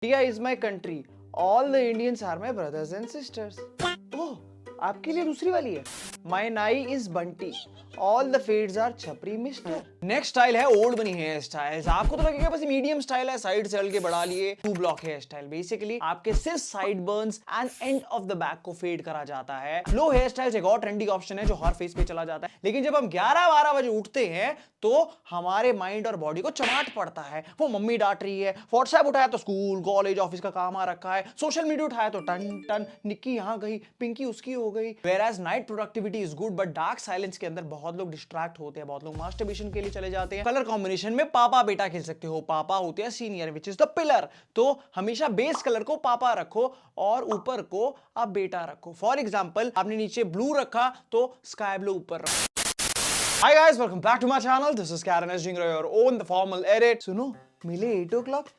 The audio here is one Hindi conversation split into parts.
India is my country. All the Indians are my brothers and sisters. Oh, आपके लिए दूसरी वाली है. My nai is Bunty. All the fades are छपरी मिस्टर. नेक्स्ट स्टाइल है ओल्ड मनी हेयर स्टाइल्स. आपको तो लगेगा बस मीडियम स्टाइल है, साइड से हल्के बढ़ा लिए. Two block hair style. Basically आपके सिर्फ side burns and end of the back को फेड करा जाता है. लो हेयर स्टाइल्स एक और ट्रेंडी ऑप्शन है जो हर फेस पे चला जाता है. लेकिन जब हम 11-12 बजे उठते हैं तो हमारे माइंड और बॉडी को चमाट पड़ता है. वो मम्मी डांट रही है, व्हाट्सएप उठाया तो स्कूल कॉलेज ऑफिस का काम आ रखा है, सोशल मीडिया उठाया तो टन टन, निक्की यहाँ गई, पिंकी उसकी हो गई. Whereas night productivity is good, but dark silence के अंदर बहुत लोग डिस्ट्रैक्ट होते हैं. बहुत लोग मास्टरबेशन के लिए चले जाते हैं. कलर कॉम्बिनेशन में पापा बेटा खेल सकते हो. पापा होते हैं senior which is the pillar. तो हमेशा बेस कलर को पापा रखो और ऊपर को आप बेटा रखो. फॉर एग्जाम्पल आपने नीचे ब्लू रखा तो स्काई ब्लू ऊपर रखो. Hi guys, welcome back to my channel. This is Karen S. Jingra, your own the formal edit. सुनो, मिले 8 o'clock?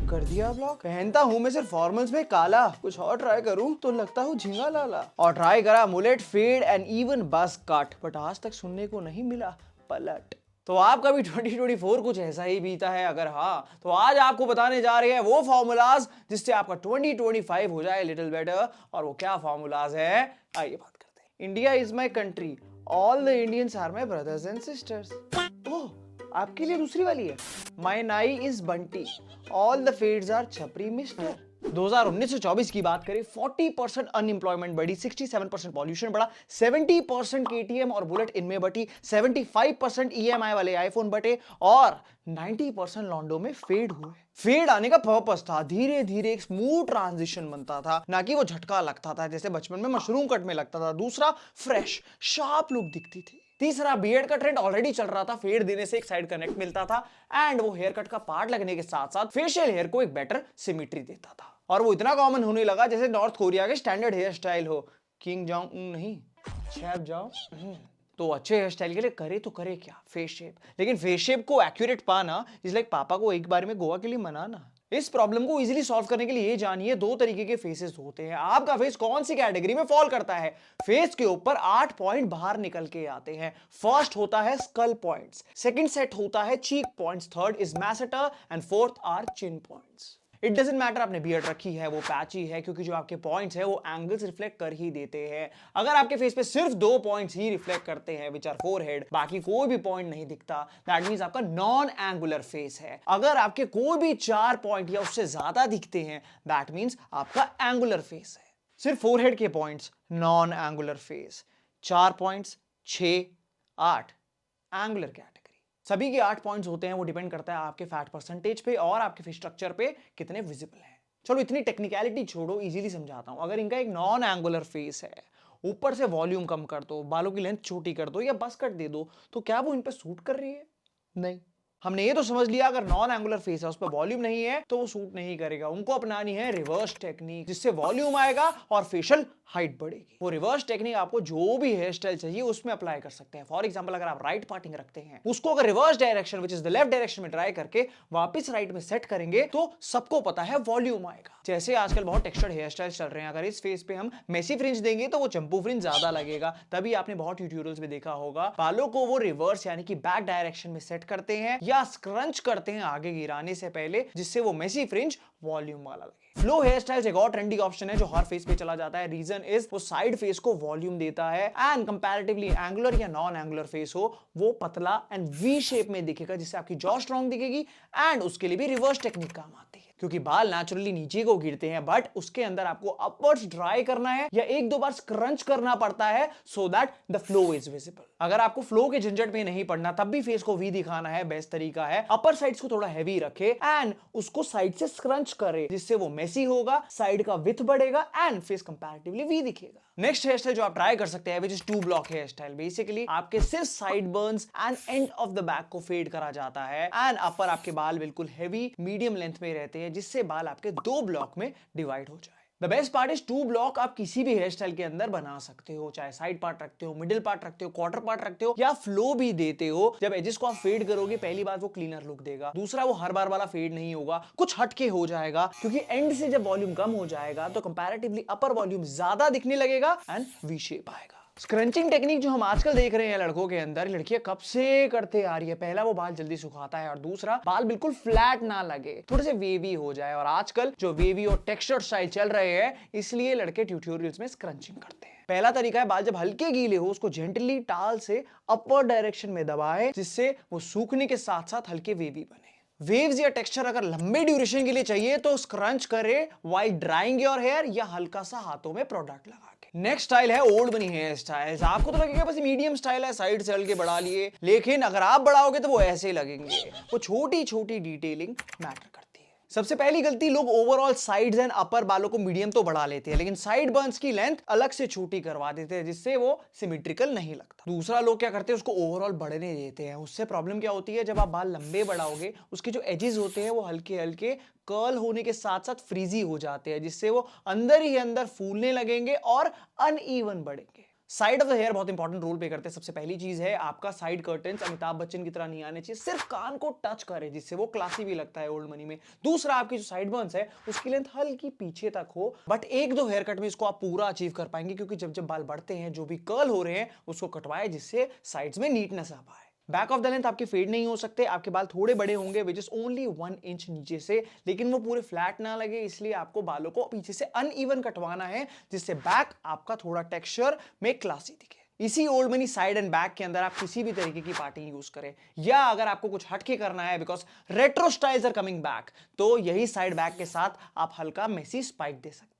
कर दिया ब्लॉग. पहनता हूँ मैं सिर्फ फॉर्मल्स में काला. कुछ और ट्राई करूँ तो लगता हूँ झिंगा लाला. और ट्राई करा मुलेट, फेड एंड इवन बस कट, बट आज तक सुनने को नहीं मिला पलट. तो आपका भी 2024 कुछ ऐसा ही बीता है? अगर हाँ, तो आज आपको बताने जा रहे हैं वो फॉर्मूलाज जिससे आपका 2025 हो जाए लिटिल बेटर. और वो क्या फॉर्मूलाज है, आइए बात करते हैं. India is my country. All the Indians are my brothers and sisters. Oh, आपके लिए दूसरी वाली है. My nai is Bunty. All the fades are छपरी मिस्टर. 2019 से 24 की बात करें, 40% अनएम्प्लॉयमेंट बढ़ी, 67% पॉल्यूशन बढ़ा, 70% केटीएम और बुलेट इनमें बटी, 75% ईएमआई वाले आईफोन बटे और 90% लॉन्डो में फेड हुए. फेड आने का पर्पस था धीरे धीरे एक स्मूथ ट्रांजिशन बनता था, ना कि वो झटका लगता था जैसे बचपन में मशरूम कट में लगता था. दूसरा, फ्रेश शार्प लुक दिखती थी. तीसरा, बियर्ड का ट्रेंड ऑलरेडी चल रहा था. फेड देने से एक साइड कनेक्ट मिलता था एंड वो हेयर कट का पार्ट लगने के साथ साथ फेशियल हेयर को एक बेटर सिमेट्री देता था. और वो इतना कॉमन होने लगा जैसे नॉर्थ कोरिया के स्टैंडर्ड हेयर स्टाइल हो. किंग जोंग नहीं, शेफ जाओ. तो अच्छे हेयर स्टाइल के लिए करे तो करे क्या, फेस शेप. लेकिन फेस शेप को एक्यूरेट पाना इज लाइक पापा को एक बार में गोवा के लिए मनाना. इस प्रॉब्लम को इजीली सॉल्व करने के लिए ये जानिए, दो तरीके के फेसेस होते हैं. आपका फेस कौन सी कैटेगरी में फॉल करता है? फेस के ऊपर 8 पॉइंट बाहर निकल के आते हैं. फर्स्ट होता है स्कल पॉइंट्स, सेकंड सेट होता है cheek points, third is masseter and fourth are chin points. It doesn't matter आपने बियर्ड रखी है, वो पैची है, क्योंकि जो आपके पॉइंट्स है वो एंगल्स रिफ्लेक्ट कर ही देते हैं. अगर आपके फेस पे सिर्फ 2 पॉइंट्स ही रिफ्लेक्ट करते हैं विच आर फोरहेड, बाकी कोई भी पॉइंट नहीं दिखता, दैट मींस आपका नॉन एंगुलर फेस है. अगर आपके कोई भी 4 पॉइंट या उससे ज्यादा दिखते हैं, दैट मींस आपका एंगुलर फेस है. सिर्फ फोरहेड के points non angular face, 4 points 6 8 angular category. सभी के 8 पॉइंट्स होते हैं, वो डिपेंड करता है आपके फैट परसेंटेज पे और आपके फेस स्ट्रक्चर पे कितने विजिबल हैं. चलो इतनी टेक्निकलिटी छोड़ो, इजीली समझाता हूं. अगर इनका एक नॉन एंगुलर फेस है, ऊपर से वॉल्यूम कम कर दो, बालों की लेंथ छोटी कर दो या बस कट दे दो, तो क्या वो इन पे सूट कर रही है? नहीं. हमने ये तो समझ लिया अगर नॉन एंगुलर फेस है, उस पर वॉल्यूम नहीं है तो वो सूट नहीं करेगा. उनको अपनानी है रिवर्स टेक्निक, जिससे वॉल्यूम आएगा और फेशियल हाइट बढ़ेगी. वो रिवर्स टेक्निक आपको जो भी हेयर स्टाइल चाहिए उसमें अप्लाई कर सकते हैं. फॉर एग्जांपल अगर आप राइट पार्टिंग रखते हैं, उसको अगर reverse direction which is the left direction में ट्राई करके वापस राइट में सेट करेंगे तो सबको पता है वॉल्यूम आएगा. जैसे आजकल बहुत टेक्सचर्ड हेयर स्टाइल चल रहे हैं, अगर इस फेस पे हम मेसी फ्रिंज देंगे तो वो चंपू फ्रिंज ज्यादा लगेगा. तभी आपने बहुत ट्यूटोरियल्स में देखा होगा बालों को वो रिवर्स यानी कि बैक डायरेक्शन में सेट करते हैं या स्क्रंच करते हैं आगे गिराने से पहले, जिससे वो मेसी फ्रिंज वॉल्यूम वाला लगे. फ्लो हेयर स्टाइल्स एक और ट्रेंडी ऑप्शन है जो हर फेस पे चला जाता है. रीजन इज वो साइड फेस को वॉल्यूम देता है एंड कंपैरेटिवली एंगुलर या नॉन एंगुलर फेस हो वो पतला एंड वी शेप में दिखेगा, जिससे आपकी जॉ स्ट्रॉन्ग दिखेगी. एंड उसके लिए भी रिवर्स टेक्निक काम आती है, क्योंकि बाल नेचुरली नीचे को गिरते हैं, बट उसके अंदर आपको अपवर्ड्स ड्राई करना है या 1-2 बार स्क्रंच करना पड़ता है so that the flow is visible. अगर आपको फ्लो के झंझट में नहीं पड़ना तब भी फेस को वी दिखाना है, बेस्ट तरीका है अपर साइड्स को थोड़ा हैवी रखे एंड उसको साइड से स्क्रंच करे, जिससे वो मेसी होगा, साइड का विड्थ बढ़ेगा एंड फेस कंपैरेटिवली वी दिखेगा. नेक्स्ट हेयर स्टाइल जो आप ट्राई कर सकते हैं which is 2 block hair style. Basically आपके सिर्फ side burns and end of the back को फेड करा जाता है एंड अपर आपके बाल बिल्कुल हैवी मीडियम लेंथ में रहते हैं, जिससे बाल आपके 2 ब्लॉक में डिवाइड हो जाए. The best part is 2 block आप किसी भी हेयर स्टाइल के अंदर बना सकते हो, चाहे साइड पार्ट रखते हो, मिडिल पार्ट रखते हो, क्वार्टर पार्ट रखते हो या फ्लो भी देते हो. जब एजेस को आप फेड करोगे, पहली बात वो क्लीनर लुक देगा, दूसरा वो हर बार वाला फेड नहीं होगा, कुछ हटके हो जाएगा, क्योंकि एंड से जब वॉल्यूम कम हो जाएगा तो कंपैरेटिवली अपर वॉल्यूम ज्यादा दिखने लगेगा एंड वी शेप आएगा. स्क्रंचिंग टेक्निक जो हम आजकल देख रहे हैं लड़कों के अंदर, लड़कियां कब से करते आ रही है। पहला वो बाल जल्दी सुखाता है और दूसरा बाल बिल्कुल फ्लैट ना लगे, थोड़े से वेवी हो जाए। और आजकल जो वेवी और टेक्सचर स्टाइल चल रहे हैं, इसलिए लड़के ट्यूटोरियल्स में स्क्रंचिंग करते हैं। पहला तरीका है, बाल जब हल्के गीले हो उसको जेंटली टाल से अपर डायरेक्शन में दबाएं, जिससे वो सूखने के साथ साथ हल्के वेवी बने। वेव्स या टेक्सचर अगर लंबे ड्यूरेशन के लिए चाहिए तो स्क्रंच करे व्हाइल ड्राइंग योर हेयर या हल्का सा हाथों में प्रोडक्ट लगा के। नेक्स्ट स्टाइल है ओल्ड मनी हेयर स्टाइल। आपको तो लगेगा बस मीडियम स्टाइल है, साइड से हल्के बढ़ा लिए, लेकिन अगर आप बढ़ाओगे तो वो ऐसे लगेंगे। वो छोटी छोटी डिटेलिंग मैटर करती है। सबसे पहली गलती, लोग ओवरऑल साइड्स एंड अपर बालों को मीडियम तो बढ़ा लेते हैं, लेकिन साइड बर्न्स की लेंथ अलग से छोटी करवा देते हैं, जिससे वो सिमेट्रिकल नहीं लगता। दूसरा, लोग क्या करते हैं, उसको ओवरऑल बढ़ने देते हैं। उससे प्रॉब्लम क्या होती है, जब आप बाल लंबे बढ़ाओगे उसके जो एजेस होते हैं वो हल्के हल्के कर्ल होने के साथ साथ फ्रीजी हो जाते हैं, जिससे वो अंदर ही अंदर फूलने लगेंगे और अनइवन बढ़ेंगे। साइड ऑफ द हेयर बहुत इंपॉर्टेंट रोल प्ले करते हैं। सबसे पहली चीज है, आपका साइड कर्टन्स अमिताभ बच्चन की तरह नहीं आने चाहिए, सिर्फ कान को टच करे, जिससे वो क्लासी भी लगता है ओल्ड मनी में। दूसरा, आपकी जो साइड बर्न्स है उसकी लेंथ हल्की पीछे तक हो, बट एक दो हेयर कट में इसको आप पूरा अचीव कर पाएंगे, क्योंकि जब जब बाल बढ़ते हैं जो भी कर्ल हो रहे हैं उसको कटवाए, जिससे साइड्स में नीटनेस आ पाए। बैक ऑफ द लेंथ आपके फेड नहीं हो सकते, आपके बाल थोड़े बड़े होंगे विच इज ओनली 1 इंच नीचे से, लेकिन वो पूरे फ्लैट ना लगे, इसलिए आपको बालों को पीछे से अनइवन कटवाना है, जिससे बैक आपका थोड़ा टेक्सचर में क्लासी दिखे। इसी old money side and back के अंदर आप किसी भी तरीके की पार्टिंग यूज करें, या अगर आपको कुछ हटके करना है because retro styles are coming back, तो यही साइड बैक के साथ आप हल्का मेसी स्पाइक दे सकते हैं।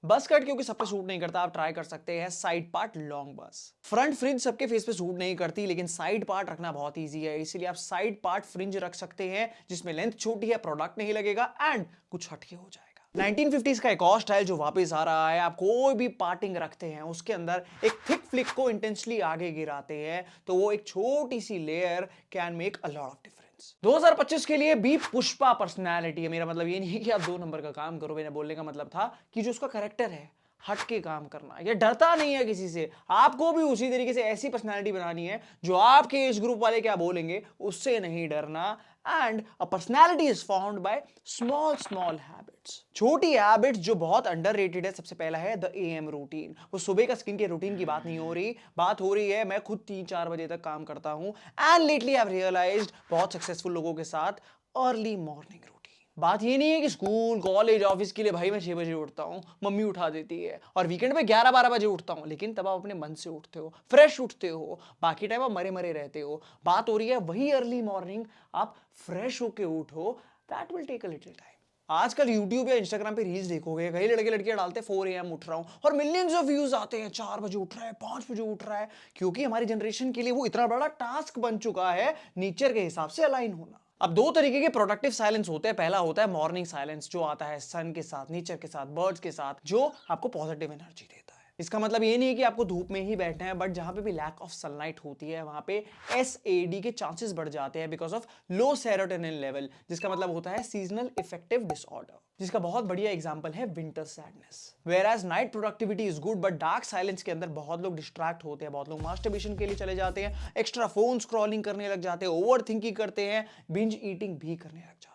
बस कट क्योंकि सब पे सूट नहीं करता, आप ट्राई कर सकते हैं साइड पार्ट लॉन्ग बस। फ्रंट फ्रिंज सबके फेस पे सूट नहीं करती, लेकिन साइड पार्ट रखना बहुत इजी है, इसीलिए आप साइड पार्ट फ्रिंज रख सकते हैं, जिसमें लेंथ छोटी है, प्रोडक्ट नहीं लगेगा एंड कुछ हटके हो जाएगा। 1950s का एक और स्टाइल जो वापस आ रहा है, आप कोई भी पार्टिंग रखते हैं उसके अंदर एक थिक फ्लिक को इंटेंशनली आगे गिराते हैं, तो वो एक छोटी सी layer can make a lot of difference. 2025 के लिए बी पुष्पा पर्सनैलिटी है। मेरा मतलब ये नहीं है कि आप 2 नंबर का काम करो, मेरा बोलने का मतलब था कि जो उसका कैरेक्टर है, हट के काम करना, ये डरता नहीं है किसी से। आपको भी उसी तरीके से ऐसी पर्सनैलिटी बनानी है जो आपके एज ग्रुप वाले क्या बोलेंगे उससे नहीं डरना। And a personality is found by small small habits. छोटी हैबिट्स जो बहुत अंडररेटेड है। सबसे पहला है द एएम रूटीन। वो सुबह का स्किन के रूटीन की बात नहीं हो रही, बात हो रही है, मैं खुद 3-4 बजे तक काम करता हूं and lately I have realised बहुत सक्सेसफुल लोगों के साथ, अर्ली मॉर्निंग रूटीन। बात ये नहीं है कि स्कूल कॉलेज ऑफिस के लिए भाई मैं 6 बजे उठता हूँ, मम्मी उठा देती है, और वीकेंड पे 11-12 बजे उठता हूँ, लेकिन तब आप अपने मन से उठते हो, फ्रेश उठते हो, बाकी टाइम आप मरे मरे रहते हो। बात हो रही है वही अर्ली मॉर्निंग, आप फ्रेश होके उठो, that will take a little time. आजकल YouTube या Instagram पे रील्स देखोगे, कई लड़के लड़कियां डालते हैं 4 AM उठ रहा हूं और मिलियंस ऑफ व्यूज आते हैं, 4 बजे उठ रहा है, 5 बजे उठ रहा है, क्योंकि हमारी जनरेशन के लिए वो इतना बड़ा टास्क बन चुका है नेचर के हिसाब से अलाइन होना। अब 2 तरीके के प्रोडक्टिव साइलेंस होते हैं। पहला होता है मॉर्निंग साइलेंस, जो आता है सन के साथ, नेचर के साथ, बर्ड्स के साथ, जो आपको पॉजिटिव एनर्जी देता है। इसका मतलब ये नहीं है कि आपको धूप में ही बैठना है, बट जहां पे भी लैक ऑफ सनलाइट होती है वहां पे SAD के चांसेस बढ़ जाते हैं because of low serotonin level, जिसका मतलब होता है सीजनल इफेक्टिव डिसऑर्डर, जिसका बहुत बढ़िया एग्जांपल है winter sadness. Whereas night productivity is good, but dark silence के अंदर बहुत लोग डिस्ट्रैक्ट होते हैं, बहुत लोग मास्टरबेशन के लिए चले जाते हैं, एक्स्ट्रा फोन स्क्रॉलिंग करने लग जाते हैं, ओवर थिंकिंग करते हैं, बिंज ईटिंग भी करने लग जाते हैं।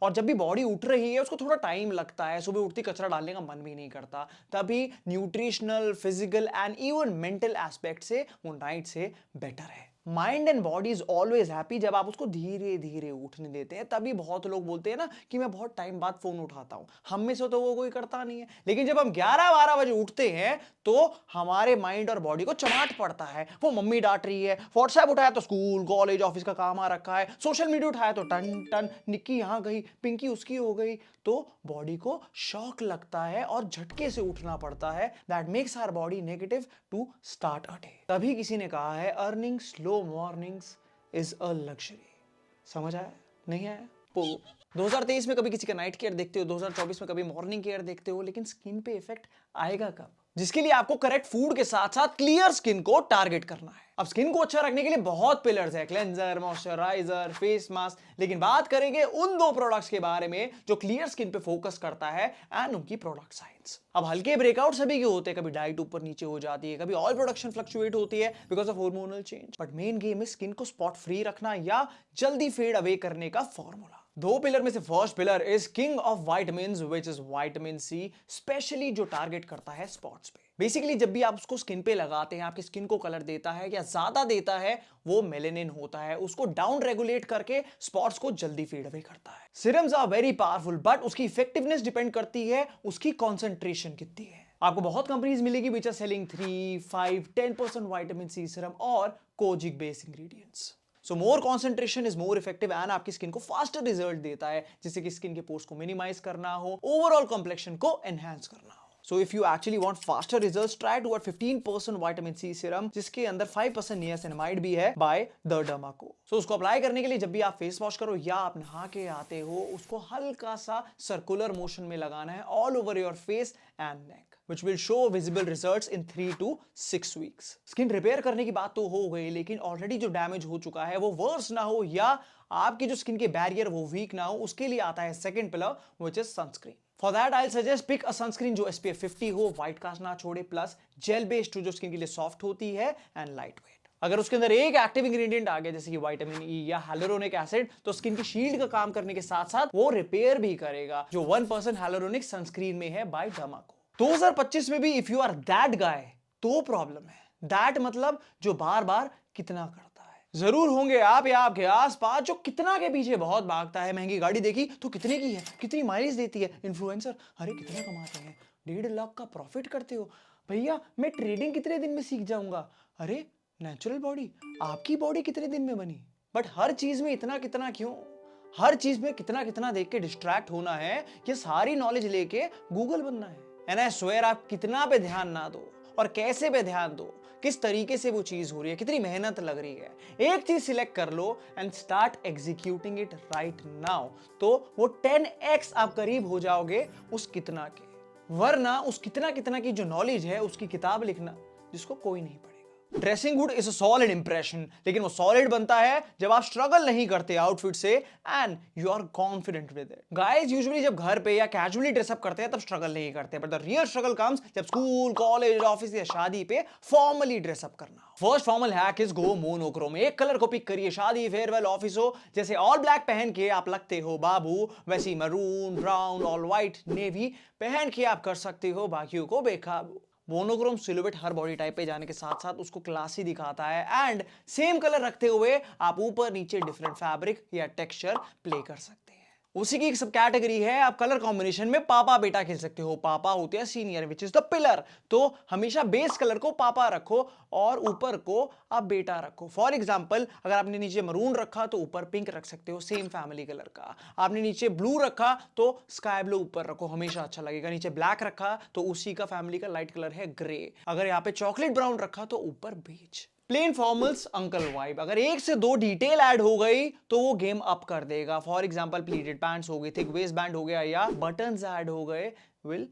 और जब भी बॉडी उठ रही है उसको थोड़ा टाइम लगता है, सुबह उठती कचरा डालने का मन भी नहीं करता, तभी nutritional, physical and even mental aspect से वो नाइट से बेटर है। Mind and body is always happy जब आप उसको धीरे धीरे उठने देते हैं, तभी बहुत लोग बोलते हैं ना कि मैं बहुत टाइम बाद फोन उठाता हूं, हम में से तो वो कोई करता नहीं है, लेकिन जब हम 11-12 बजे उठते हैं तो हमारे माइंड और बॉडी को चमाट पड़ता है। वो मम्मी डांट रही है, व्हाट्सएप उठाया तो स्कूल कॉलेज ऑफिस का काम आ रखा है, सोशल मीडिया उठाया तो टन टन, निक्की यहां गई, पिंकी उसकी हो गई, तो बॉडी को शॉक लगता है और झटके से उठना पड़ता है। That makes our body negative to start a day. तभी किसी ने कहा है earning slow mornings is a luxury. समझ आया? नहीं आया? 2023 में कभी किसी का नाइट केयर देखते हो, 2024 में कभी मॉर्निंग केयर देखते हो, लेकिन स्किन पे इफेक्ट आएगा कब? जिसके लिए आपको करेक्ट फूड के साथ साथ क्लियर स्किन को टारगेट करना है। अब स्किन को अच्छा रखने के लिए बहुत पिलर्स है, क्लेंजर, मॉइस्चराइजर, फेस मास्क, लेकिन बात करेंगे उन 2 प्रोडक्ट्स के बारे में जो क्लियर स्किन पे फोकस करता है एंड उनकी प्रोडक्ट साइंस। अब हल्के ब्रेकआउट सभी के होते हैं, कभी डाइट ऊपर नीचे हो जाती है, कभी ऑयल प्रोडक्शन फ्लक्चुएट होती है because of hormonal change, but main game है स्किन को स्पॉट फ्री रखना या जल्दी फेड अवे करने का फॉर्मूला। दो पिलर में से first pillar is king of vitamins which is vitamin C, specially जो टारगेट करता है स्पॉट्स पे। बेसिकली जब भी आप उसको स्किन पे लगाते हैं, आपकी स्किन को कलर देता है या ज्यादा देता है, वो मेलेनिन होता है, उसको डाउन रेगुलेट करके स्पॉट्स को जल्दी फेड अवे करता है। Serums are very powerful but उसकी इफेक्टिवनेस डिपेंड करती है उसकी कॉन्सेंट्रेशन कितनी है। आपको बहुत कंपनीज मिलेगी which are selling 3, 5, 10% vitamin C serum और kojic base ingredients. So more concentration is more effective and आपकी स्किन को फास्टर रिजल्ट देता है, जिससे कि स्किन के पोर्स को मिनिमाइज करना हो, ओवरऑल कॉम्प्लेक्शन को एनहांस करना हो। So if you actually want faster results, try to add 15% vitamin C serum जिसके अंदर 5% niacinamide भी है by The Dermaco। So उसको अप्लाई करने के लिए जब भी आप फेस वॉश करो या आप नहा के आते हो, उसको हल्का सा सर्कुलर मोशन में लगाना है all over your face and neck, which will show visible results in 3 to 6 weeks। Skin repair करने की बात तो हो गई, लेकिन ऑलरेडी जो डैमेज हो चुका है वो वर्स ना हो या आपकी जो स्किन के बैरियर वो वीक ना हो, उसके लिए आता है second pillar which is sunscreen. For that, I'll suggest pick a sunscreen जो SPF 50 हो, व्हाइट कास्ट ना छोड़े, प्लस जेल बेस्ड जो स्किन के लिए सॉफ्ट होती है एंड लाइट वेट। अगर उसके अंदर एक एक्टिव इंग्रेडिएंट आ गया जैसे कि विटामिन ई या हाइलुरोनिक एसिड, तो स्किन की शील्ड का काम करने के साथ साथ वो रिपेयर भी करेगा, जो 1% हाइलुरोनिक सनस्क्रीन में है बाय डर्माको। 2025 में भी if you are that guy तो प्रॉब्लम है। दैट मतलब जो बार बार कितना करता है। जरूर होंगे आप या आपके आसपास जो कितना के पीछे बहुत भागता है। महंगी गाड़ी देखी तो कितने की है, कितनी माइलेज देती है, इन्फ्लुएंसर अरे कितना कमाते हैं, 1.5 लाख का प्रॉफिट करते हो, भैया मैं ट्रेडिंग कितने दिन में सीख जाऊंगा, अरे नेचुरल बॉडी, आपकी बॉडी कितने दिन में बनी। बट हर चीज में इतना कितना क्यों, हर चीज में कितना कितना देख के डिस्ट्रैक्ट होना है, ये सारी नॉलेज लेके गूगल बनना है। एंड आई स्वेयर आप कितना पे ध्यान ना दो और कैसे पे ध्यान दो, किस तरीके से वो चीज हो रही है, कितनी मेहनत लग रही है, एक चीज सिलेक्ट कर लो and start executing it right now, तो वो 10x आप करीब हो जाओगे उस कितना के। वरना उस कितना कितना की जो नॉलेज है उसकी किताब लिखना जिसको कोई नहीं पढ़ेगा। Dressing good is a solid impression, लेकिन वो सॉलिड बनता है जब आप स्ट्रगल नहीं करते आउटफिट से and you are confident with it. Guys usually जब घर पे या कैजुअली ड्रेसअप करते हैं तब स्ट्रगल नहीं करते, but the real struggle comes जब स्कूल, कॉलेज, ऑफिस या शादी पे फॉर्मली ड्रेसअप करना हो। First formal hack is go monochrome. एक कलर को पिक करिए, शादी, फेयरवेल, ऑफिस हो, जैसे ऑल ब्लैक पहन के आप लगते हो बाबू, वैसी maroon, brown, all white, navy पहन के आप कर सकते हो बाकियों को बेकाबू। मोनोक्रोम सिलुएट हर बॉडी टाइप पे जाने के साथ साथ उसको क्लासी दिखाता है एंड सेम कलर रखते हुए आप ऊपर नीचे डिफरेंट फैब्रिक या टेक्सचर प्ले कर सकते हैं। उसी की एक सब कैटेगरी है, आप कलर कॉम्बिनेशन में पापा बेटा खेल सकते हो। पापा होते हैं senior which is the pillar, तो हमेशा बेस कलर को पापा रखो और ऊपर को आप बेटा रखो। फॉर एग्जाम्पल अगर आपने नीचे मरून रखा तो ऊपर पिंक रख सकते हो, सेम फैमिली कलर का। आपने नीचे ब्लू रखा तो स्काई ब्लू ऊपर रखो, हमेशा अच्छा लगेगा। नीचे ब्लैक रखा तो उसी का फैमिली का लाइट कलर है ग्रे। अगर यहाँ पे चॉकलेट ब्राउन रखा तो ऊपर बीच। प्लेन फॉर्मल्स अंकल वाइब, अगर एक से दो डिटेल ऐड हो गई तो वो गेम अप कर देगा। फॉर एग्जांपल प्लीटेड पैंट्स हो गए, थिक वेस्ट बैंड हो गया या बटन्स ऐड हो गए, विल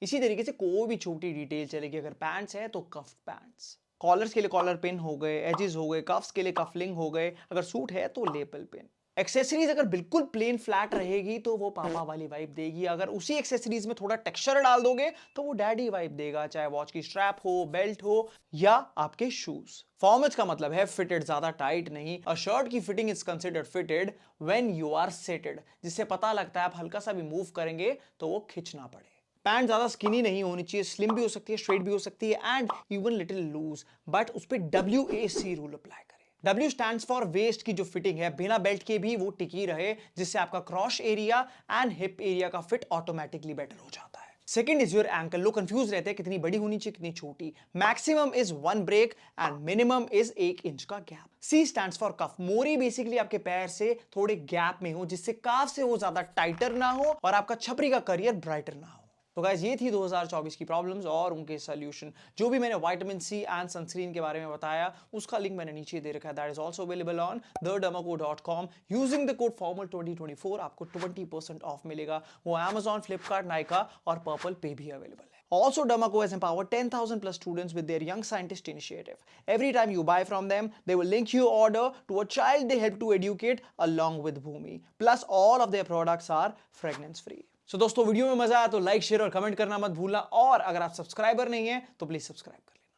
इसी तरीके से कोई भी छोटी डिटेल चलेगी। अगर पैंट्स है तो कफ पैंट्स, कॉलर्स के लिए कॉलर पिन हो गए, एजेस हो गए, कफ्स के लिए कफलिंग हो गए, अगर सूट है तो लेपल पिन। एक्सेसरीज अगर बिल्कुल प्लेन फ्लैट रहेगी तो वो पापा वाली वाइब देगी। अगर उसी एक्सेसरीज में थोड़ा टेक्सचर डाल दोगे तो वो डैडी वाइब देगा, चाहे वॉच की स्ट्रैप हो, बेल्ट हो या आपके शूज। फॉर्मल्स का मतलब है फिटेड, ज्यादा टाइट नहीं। अ शर्ट की fitting is considered fitted when you are seated, जिससे पता लगता है आप हल्का सा भी मूव करेंगे तो वो खिंचना पड़े। पैंट ज्यादा स्किनी नहीं होनी चाहिए, स्लिम भी हो सकती है, स्ट्रेट भी हो सकती है and even little loose, but उस पर WAC रूल अप्लाई करें। W स्टैंड्स फॉर वेस्ट की जो फिटिंग है बिना बेल्ट के भी वो टिकी रहे, जिससे आपका crotch area and hip area का फिट ऑटोमेटिकली बेटर हो जाता है। Second is your ankle. लोग कंफ्यूज रहते हैं कितनी बड़ी होनी चाहिए, कितनी छोटी। Maximum is 1 break and minimum is 1 inch का gap. C stands for cuff. मोरी बेसिकली आपके पैर से थोड़े गैप में हो, जिससे काफ से वो ज्यादा टाइटर ना हो और आपका छपरी का करियर ब्राइटर ना हो। तो गाइस ये थी 2024 की प्रॉब्लम्स और उनके सॉल्यूशन। जो भी मैंने विटामिन सी एंड सनस्क्रीन के बारे में बताया उसका लिंक मैंने नीचे दे रखा है। That is also available on thedermaco.com। Using the code formal 2024 आपको 20% ऑफ मिलेगा। वो Amazon, Flipkart, Nykaa और पर्पल पे भी अवेलेबल है। Also, Dermaco has empowered 10,000 plus students with their Young Scientist initiative. Every time you buy from them, they will link your order to a child they help to educate along with Bhumi. Plus, all of their products are fragrance free. So, दोस्तों वीडियो में मजा आया तो लाइक, शेयर और कमेंट करना मत भूलना, और अगर आप सब्सक्राइबर नहीं है तो प्लीज सब्सक्राइब करें।